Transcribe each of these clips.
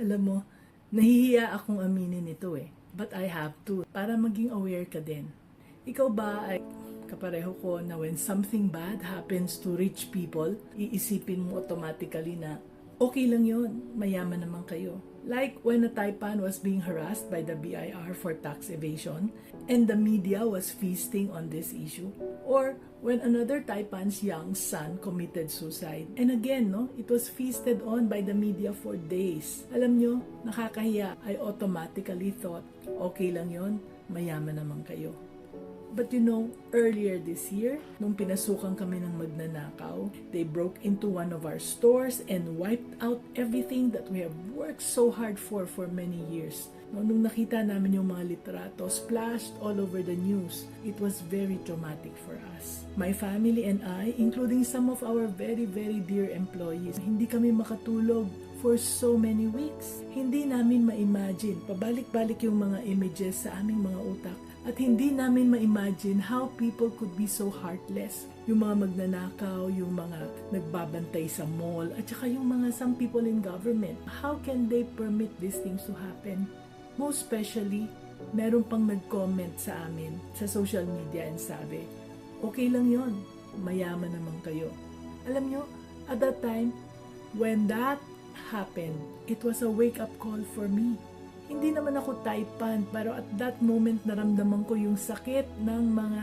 Alam mo, nahihiya akong aminin ito But I have to, para maging aware ka din. Ikaw ba ay kapareho ko na when something bad happens to rich people, iisipin mo automatically na okay lang yon, mayaman naman kayo. Like when a Taipan was being harassed by the BIR for tax evasion and the media was feasting on this issue. Or when another Taipan's young son committed suicide. And again, it was feasted on by the media for days. Alam nyo, nakakahiya. I automatically thought, okay lang yon, mayaman naman kayo. But earlier this year, nung pinasukan kami ng magnanakaw, they broke into one of our stores and wiped out everything that we have worked so hard for many years. Nung nakita namin yung mga litrato splashed all over the news, it was very traumatic for us. My family and I, including some of our very, very dear employees, hindi kami makatulog for so many weeks. Hindi namin ma-imagine, pabalik-balik yung mga images sa aming mga utak. At hindi namin ma-imagine how people could be so heartless. Yung mga magnanakaw, yung mga nagbabantay sa mall, at saka yung mga some people in government. How can they permit these things to happen? Most especially, meron pang nag-comment sa amin sa social media and sabi, okay lang yon, mayaman naman kayo. Alam nyo, at that time, when that happened, it was a wake-up call for me. Hindi naman ako Taipan, pero at that moment naramdaman ko yung sakit ng mga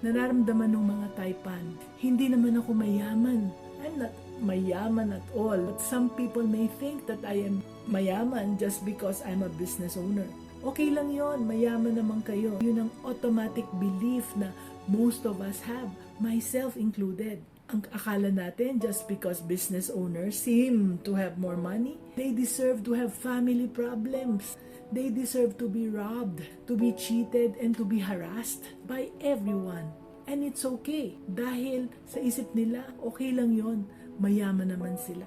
nararamdaman ng mga Taipan. Hindi naman ako mayaman. I'm not mayaman at all. But some people may think that I am mayaman just because I'm a business owner. Okay lang yon, mayaman naman kayo. Yun ang automatic belief na most of us have, myself included. Ang akala natin, just because business owners seem to have more money, they deserve to have family problems. They deserve to be robbed, to be cheated, and to be harassed by everyone. And it's okay. Dahil sa isip nila, okay lang yon, mayaman naman sila.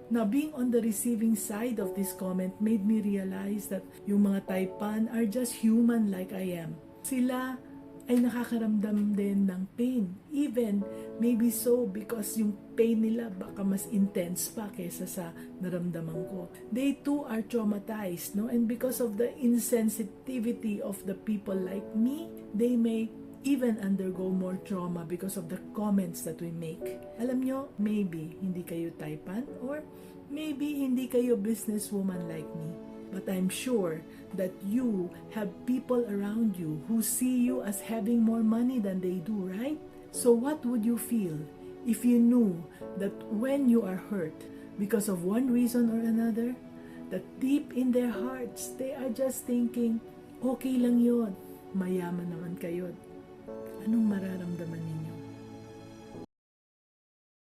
Now, being on the receiving side of this comment made me realize that yung mga Taipan are just human like I am. Sila ay nakakaramdam din ng pain. Even, maybe so, because yung pain nila baka mas intense pa kaysa sa naramdaman ko. They too are traumatized, And because of the insensitivity of the people like me, they may even undergo more trauma because of the comments that we make. Alam nyo, maybe hindi kayo Taipan or maybe hindi kayo businesswoman like me. But I'm sure that you have people around you who see you as having more money than they do, right? So what would you feel if you knew that when you are hurt because of one reason or another, that deep in their hearts, they are just thinking, okay lang yon, mayaman naman kayo. Anong mararamdaman